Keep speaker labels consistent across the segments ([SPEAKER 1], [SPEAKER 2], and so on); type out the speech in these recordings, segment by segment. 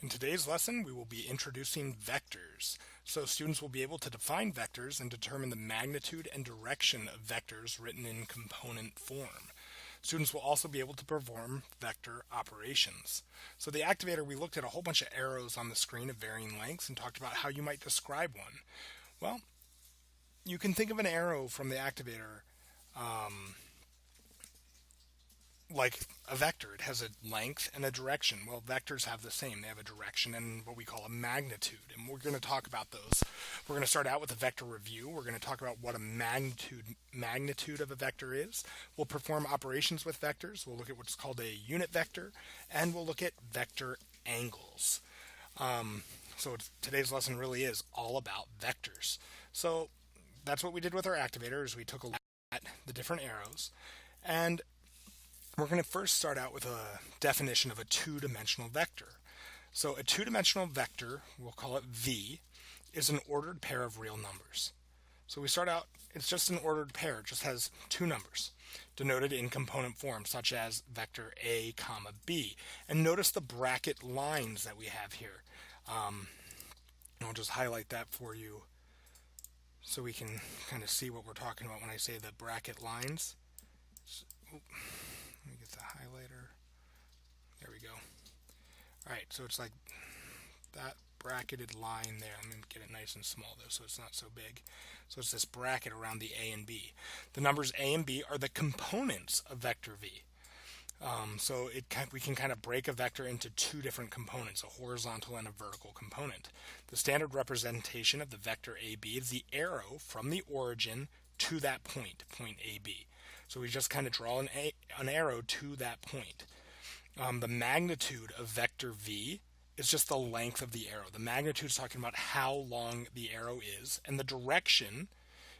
[SPEAKER 1] In today's lesson, we will be introducing vectors. So students will be able to define vectors and determine the magnitude and direction of vectors written in component form. Students will also be able to perform vector operations. So the activator, we looked at a whole bunch of arrows on the screen of varying lengths and talked about how you might describe one. Well, you can think of an arrow from the activator like a vector. It has a length and a direction. Well, vectors have the same. They have a direction and what we call a magnitude. And we're going to talk about those. We're going to start out with a vector review. We're going to talk about what a magnitude of a vector is. We'll perform operations with vectors. We'll look at what's called a unit vector. And we'll look at vector angles. So today's lesson really is all about vectors. So that's what we did with our activator, is we took a look at the different arrows. And we're going to first start out with a definition of a two-dimensional vector. So a two-dimensional vector, we'll call it V, is an ordered pair of real numbers. So we start out, it's just an ordered pair. It just has two numbers denoted in component form, such as vector A, comma, B. And notice the bracket lines that we have here. I'll just highlight that for you so we can kind of see what we're talking about when I say the bracket lines. Let me get the highlighter. There we go. Alright, so it's like that bracketed line there. I'm going to get it nice and small though, so it's not so big. So it's this bracket around the A and B. The numbers A and B are the components of vector V. So we can kind of break a vector into two different components, a horizontal and a vertical component. The standard representation of the vector AB is the arrow from the origin to that point, point AB. So we just kind of draw an arrow to that point. The magnitude of vector V is just the length of the arrow. The magnitude is talking about how long the arrow is, and the direction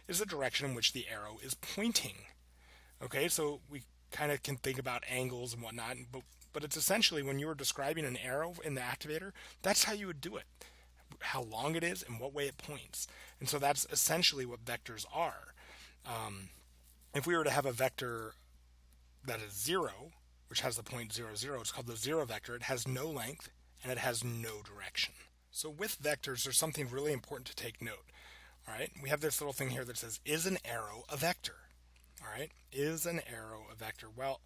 [SPEAKER 1] is the direction in which the arrow is pointing. Okay, so we kind of can think about angles and whatnot, but it's essentially when you were describing an arrow in the activator, that's how you would do it. How long it is and what way it points. And so that's essentially what vectors are. If we were to have a vector that is 0, which has the point 0, 0, it's called the zero vector. It has no length and it has no direction. So with vectors, there's something really important to take note. All right, we have this little thing here that says, is an arrow a vector? All right, is an arrow a vector? Well,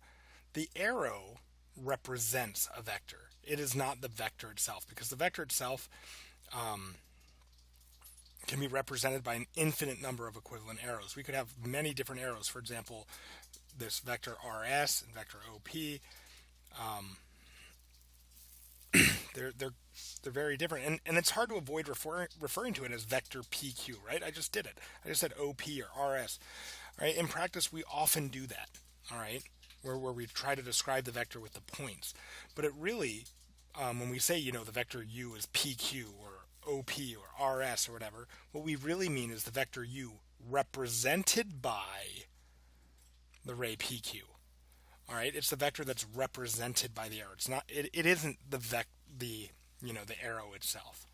[SPEAKER 1] the arrow represents a vector. It is not the vector itself, because the vector itself can be represented by an infinite number of equivalent arrows. We could have many different arrows. For example, this vector RS and vector OP. They're very different, and it's hard to avoid referring to it as vector PQ, right? I just did it. I just said OP or RS. All right? In practice, we often do that. All right, where we try to describe the vector with the points, but it really, when we say the vector U is PQ or OP or RS or whatever, what we really mean is the vector U represented by the ray PQ. All right, it's the vector that's represented by the arrow. It's not. It isn't the arrow itself.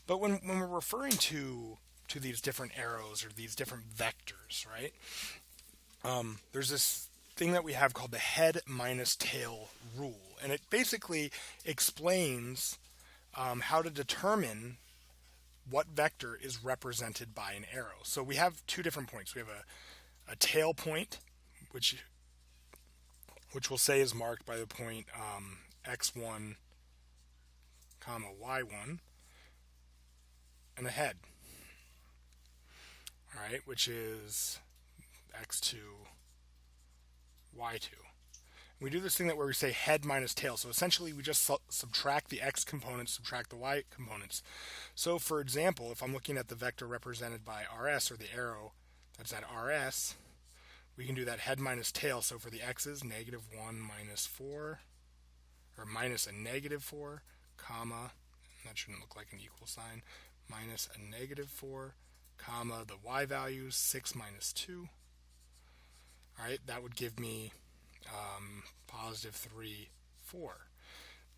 [SPEAKER 1] But when we're referring to these different arrows or these different vectors, right? There's this thing that we have called the head minus tail rule, and it basically explains how to determine what vector is represented by an arrow. So we have two different points. We have a tail point, which we'll say is marked by the point x1, comma y1, and a head. All right, which is x2, y2. We do this thing where we say head minus tail. So essentially, we just subtract the x components, subtract the y components. So for example, if I'm looking at the vector represented by rs, or the arrow that's at rs, we can do that head minus tail. So for the x's, -1 minus 4, or minus a -4, comma, that shouldn't look like an equal sign, minus a -4, comma, the y value, 6 minus 2. All right, that would give me +3, 4.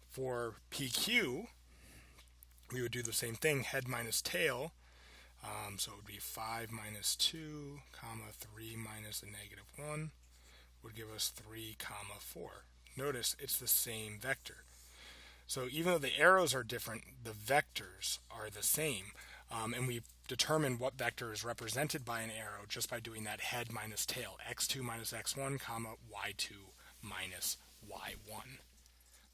[SPEAKER 1] For PQ, we would do the same thing, head minus tail. So it would be 5 minus 2, comma, 3 minus a -1 would give us 3, comma, 4. Notice it's the same vector. So even though the arrows are different, the vectors are the same. And we determine what vector is represented by an arrow just by doing that head minus tail, x2 minus x1, comma, y2 minus y1.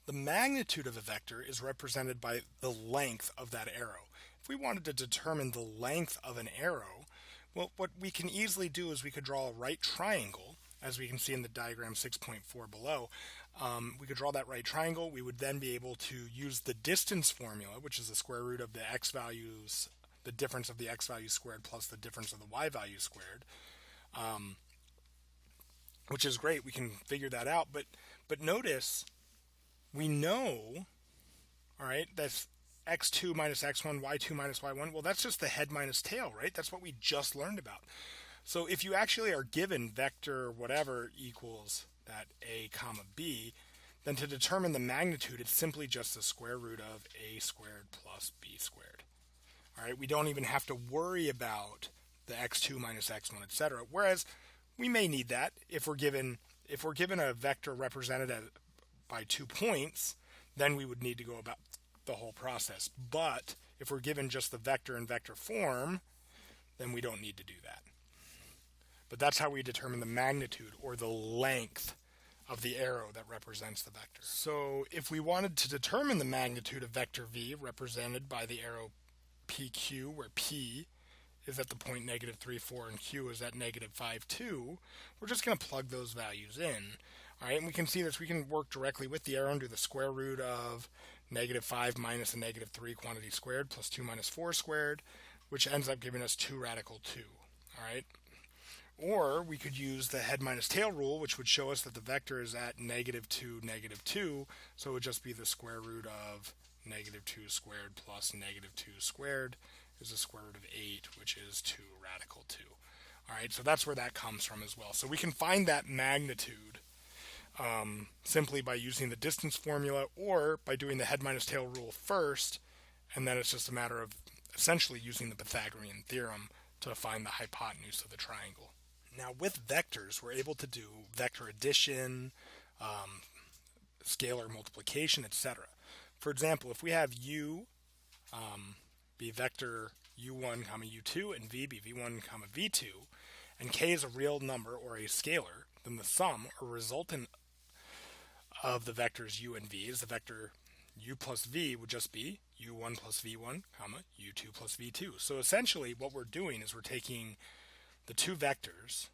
[SPEAKER 1] The magnitude of a vector is represented by the length of that arrow. If we wanted to determine the length of an arrow, well, what we can easily do is we could draw a right triangle, as we can see in the diagram 6.4 below. We could draw that right triangle. We would then be able to use the distance formula, which is the square root of the x values, the difference of the x value squared plus the difference of the y value squared, which is great. We can figure that out. But notice, we know, all right, that's x2 minus x1, y2 minus y1. Well, that's just the head minus tail, right? That's what we just learned about. So if you actually are given vector whatever equals that a comma b, then to determine the magnitude, it's simply just the square root of a squared plus b squared. All right, we don't even have to worry about the x2 minus x1, etc. Whereas we may need that if we're given a vector represented by 2 points, then we would need to go about the whole process. But if we're given just the vector in vector form, then we don't need to do that. But that's how we determine the magnitude or the length of the arrow that represents the vector. So if we wanted to determine the magnitude of vector v represented by the arrow PQ, where P is at the point negative 3, 4, and Q is at negative 5, 2, we're just going to plug those values in. All right, and we can see this. We can work directly with the arrow and do the square root of negative 5 minus a negative 3 quantity squared plus 2 minus 4 squared, which ends up giving us 2 radical 2. All right. Or we could use the head minus tail rule, which would show us that the vector is at negative 2, negative 2, so it would just be the square root of negative 2 squared plus negative 2 squared is the square root of 8, which is 2 radical 2. All right, so that's where that comes from as well. So we can find that magnitude simply by using the distance formula or by doing the head minus tail rule first, and then it's just a matter of essentially using the Pythagorean theorem to find the hypotenuse of the triangle. Now with vectors, we're able to do vector addition, scalar multiplication, etc. For example, if we have u be vector u1 comma u2 and v be v1 comma v2, and k is a real number or a scalar, then the sum or resultant of the vectors u and v is the vector u plus v would just be u1 plus v1 comma u2 plus v2. So essentially what we're doing is we're taking the two vectors,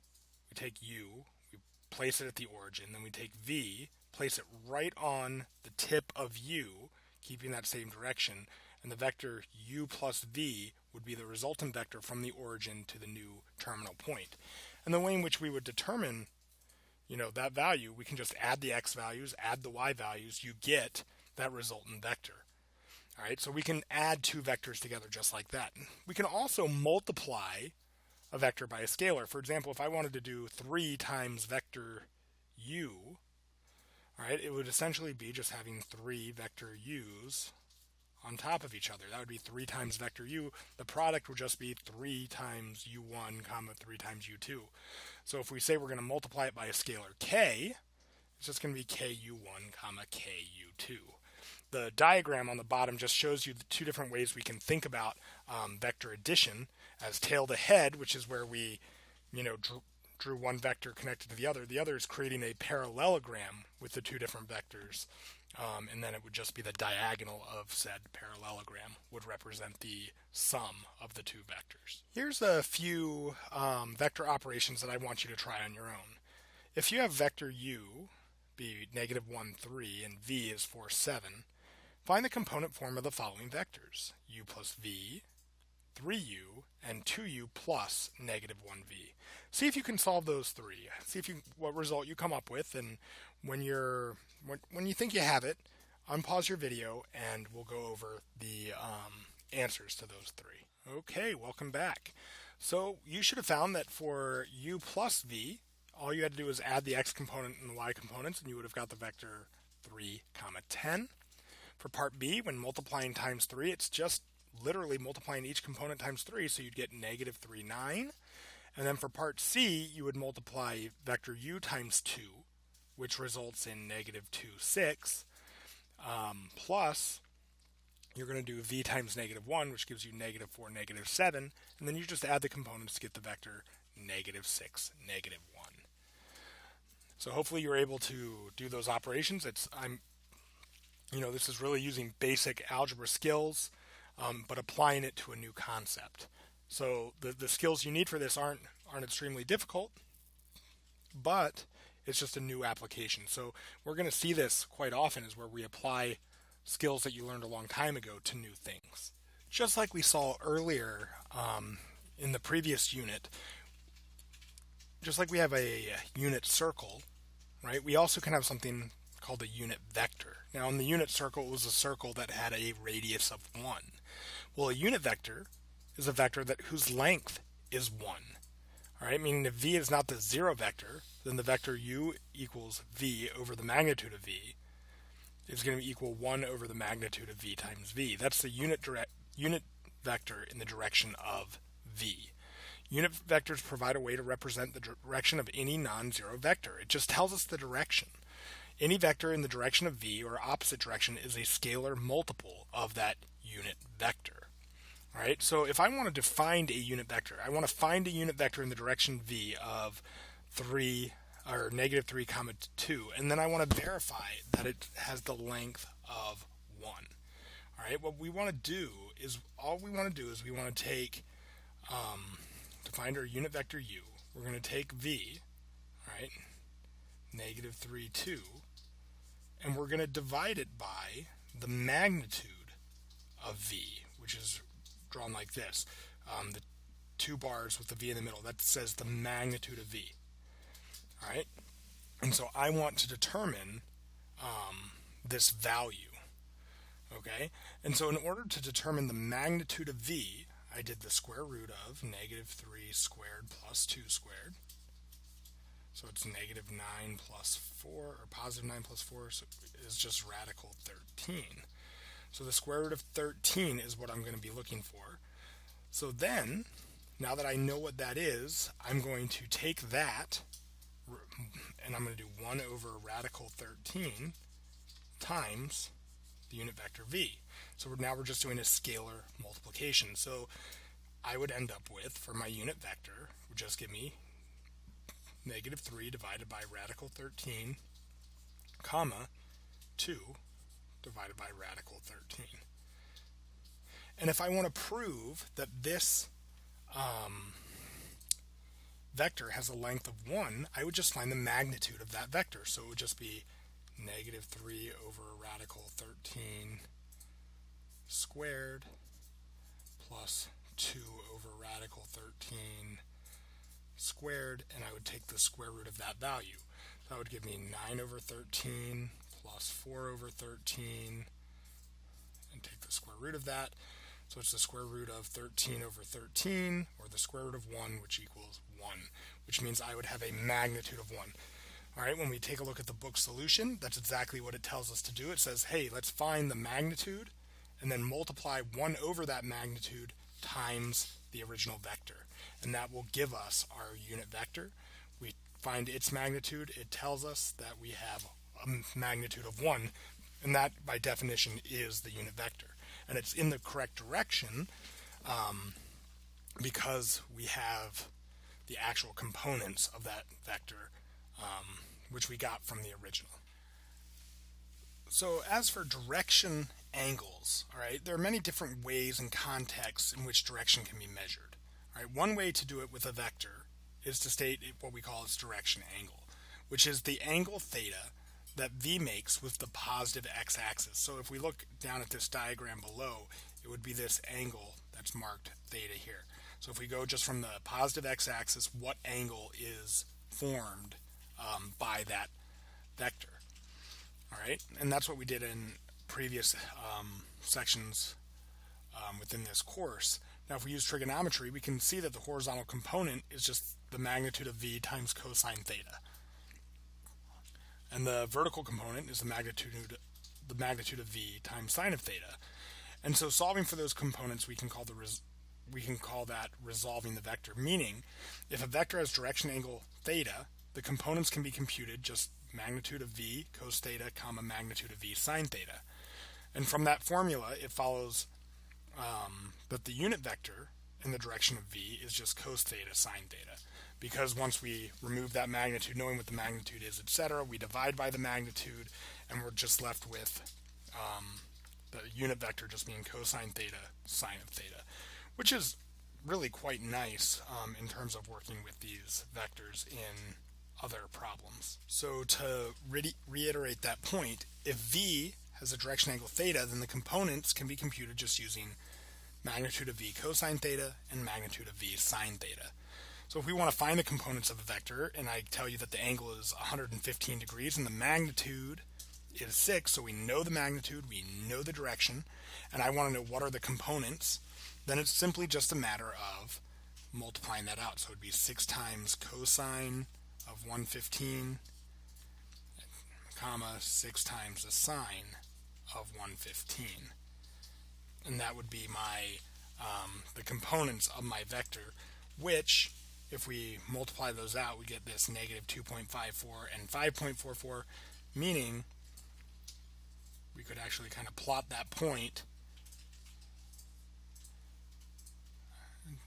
[SPEAKER 1] we take u, we place it at the origin, then we take v, place it right on the tip of u, keeping that same direction, and the vector u plus v would be the resultant vector from the origin to the new terminal point. And the way in which we would determine, that value, we can just add the x values, add the y values, you get that resultant vector. All right, so we can add two vectors together just like that. We can also multiply a vector by a scalar. For example, if I wanted to do 3 times vector u, all right, it would essentially be just having 3 vector u's on top of each other. That would be 3 times vector u. The product would just be 3 times u1 comma 3 times u2. So if we say we're going to multiply it by a scalar k, it's just going to be ku1 comma ku2. The diagram on the bottom just shows you the two different ways we can think about vector addition as tail to head, which is where we, drew one vector connected to the other. The other is creating a parallelogram with the two different vectors, and then it would just be the diagonal of said parallelogram would represent the sum of the two vectors. Here's a few vector operations that I want you to try on your own. If you have vector u be negative 1, 3, and v is 4, 7, find the component form of the following vectors: u plus v, 3u, and 2u plus negative 1v. See if you can solve those three. See what result you come up with, and when you think you have it, unpause your video and we'll go over the answers to those three. Okay, welcome back. So you should have found that for u plus v, all you had to do was add the x component and the y components, and you would have got the vector 3, 10. For part b, when multiplying times 3, it's just literally multiplying each component times 3, so you'd get negative 3, 9. And then for part c, you would multiply vector u times 2, which results in negative 2, 6. plus you're going to do v times -1, which gives you -4, -7, and then you just add the components to get the vector -6, -1. So hopefully you're able to do those operations. This is really using basic algebra skills, but applying it to a new concept. So the skills you need for this aren't extremely difficult, but it's just a new application. So we're going to see this quite often, is where we apply skills that you learned a long time ago to new things. Just like we saw earlier in the previous unit, just like we have a unit circle, right? We also can have something called a unit vector. Now in the unit circle, it was a circle that had a radius of 1. Well, a unit vector is a vector whose length is 1. All right, meaning if v is not the zero vector, then the vector u equals v over the magnitude of v is going to equal 1 over the magnitude of v times v. That's the unit vector in the direction of v. Unit vectors provide a way to represent the direction of any non-zero vector. It just tells us the direction. Any vector in the direction of v or opposite direction is a scalar multiple of that unit vector. All right, so if I wanted to find a unit vector, I want to find a unit vector in the direction v of 3 or -3, 2, and then I want to verify that it has the length of 1. All right, what we want to do is we want to take to find our unit vector u, we're going to take v, all right, -3, 2, and we're going to divide it by the magnitude of v, which is drawn like this. The 2 bars with the v in the middle, that says the magnitude of v. All right, and so I want to determine this value. Okay, and so in order to determine the magnitude of v, I did the square root of -3 squared plus 2 squared. So it's -9 plus 4, or +9 plus 4 is just radical 13. So the square root of 13 is what I'm going to be looking for. So then, now that I know what that is, I'm going to take that, and I'm going to do 1 over radical 13 times the unit vector v. So now we're just doing a scalar multiplication. So I would end up with, for my unit vector, would just give me -3 divided by radical 13, comma, 2 divided by radical 13. And if I want to prove that this vector has a length of 1, I would just find the magnitude of that vector. So it would just be -3 over radical 13 squared plus 2 over radical 13 squared, and I would take the square root of that value. So that would give me 9 over 13 plus 4 over 13, and take the square root of that. So it's the square root of 13 over 13, or the square root of 1, which equals 1, which means I would have a magnitude of 1. All right, when we take a look at the book solution, that's exactly what it tells us to do. It says, hey, let's find the magnitude and then multiply 1 over that magnitude times the original vector. And that will give us our unit vector. We find its magnitude. It tells us that we have a magnitude of 1, and that, by definition, is the unit vector. And it's in the correct direction because we have the actual components of that vector, which we got from the original. So as for direction angles, all right, there are many different ways and contexts in which direction can be measured. All right, one way to do it with a vector is to state what we call its direction angle, which is the angle theta that v makes with the positive x-axis. So if we look down at this diagram below, it would be this angle that's marked theta here. So if we go just from the positive x-axis, what angle is formed by that vector? All right, and that's what we did in previous sections within this course. Now if we use trigonometry, we can see that the horizontal component is just the magnitude of v times cosine theta. And the vertical component is the magnitude of v times sine of theta. And so solving for those components, we can call that resolving the vector, meaning if a vector has direction angle theta, the components can be computed just magnitude of v cos theta comma magnitude of v sine theta. And from that formula, it follows that the unit vector in the direction of v is just cos theta sine theta. Because once we remove that magnitude, knowing what the magnitude is, etc., we divide by the magnitude, and we're just left with the unit vector just being cosine theta sine of theta, which is really quite nice in terms of working with these vectors in other problems. So to reiterate that point, if v has a direction angle theta, then the components can be computed just using magnitude of v cosine theta and magnitude of v sine theta. So if we want to find the components of a vector, and I tell you that the angle is 115 degrees and the magnitude is 6, so we know the magnitude, we know the direction, and I want to know what are the components, then it's simply just a matter of multiplying that out. So it would be 6 times cosine of 115, comma, 6 times the sine of 115. And that would be my the components of my vector, which, if we multiply those out, we get this negative 2.54 and 5.44, meaning we could actually kind of plot that point,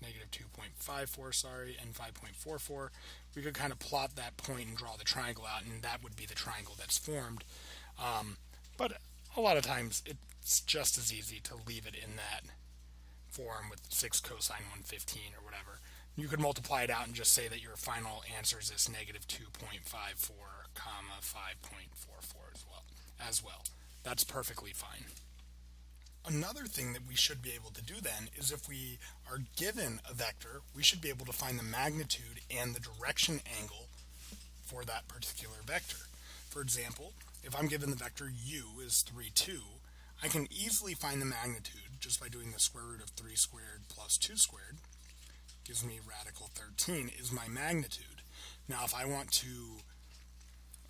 [SPEAKER 1] negative 2.54, sorry, and 5.44. We could kind of plot that point and draw the triangle out, and that would be the triangle that's formed. But a lot of times it's just as easy to leave it in that form with 6 cosine 115 or whatever. You could multiply it out and just say that your final answer is this negative 2.54 comma 5.44 as well. That's perfectly fine. Another thing that we should be able to do then is, if we are given a vector, we should be able to find the magnitude and the direction angle for that particular vector. For example, if I'm given the vector u is 3, 2, I can easily find the magnitude just by doing the square root of 3 squared plus 2 squared. Gives me radical 13 is my magnitude. Now if I want to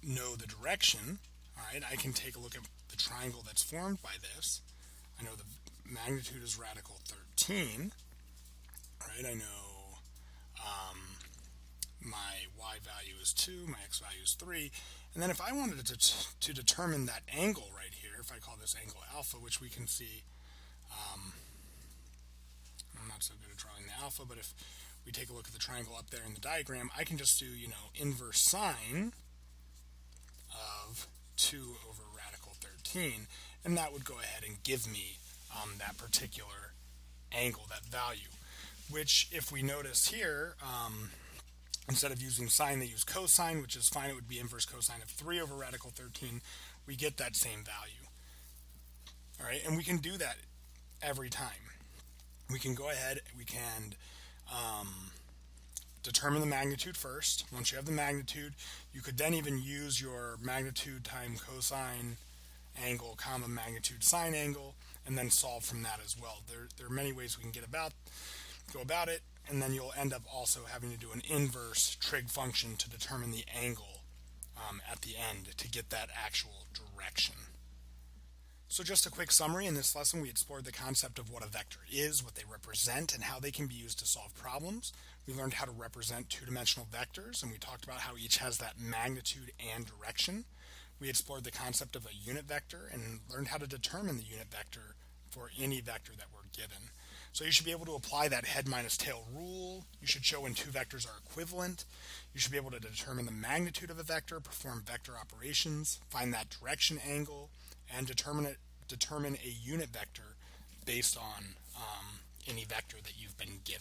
[SPEAKER 1] know the direction, alright, I can take a look at the triangle that's formed by this. I know the magnitude is radical 13, right? I know my y value is 2, my x value is 3, and then if I wanted to determine that angle right here, if I call this angle alpha, which we can see, I'm not so good at drawing the alpha, but if we take a look at the triangle up there in the diagram, I can just do, inverse sine of 2 over radical 13, and that would go ahead and give me that particular angle, that value, which, if we notice here, instead of using sine, they use cosine, which is fine. It would be inverse cosine of 3 over radical 13. We get that same value. All right, and we can do that every time. We can go ahead, we can determine the magnitude first. Once you have the magnitude, you could then even use your magnitude times cosine angle comma magnitude sine angle, and then solve from that as well. There are many ways we can go about it, and then you'll end up also having to do an inverse trig function to determine the angle at the end to get that actual direction. So just a quick summary. In this lesson, we explored the concept of what a vector is, what they represent, and how they can be used to solve problems. We learned how to represent two-dimensional vectors, and we talked about how each has that magnitude and direction. We explored the concept of a unit vector and learned how to determine the unit vector for any vector that we're given. So you should be able to apply that head minus tail rule. You should show when two vectors are equivalent. You should be able to determine the magnitude of a vector, perform vector operations, find that direction angle, and determine a unit vector based on any vector that you've been given.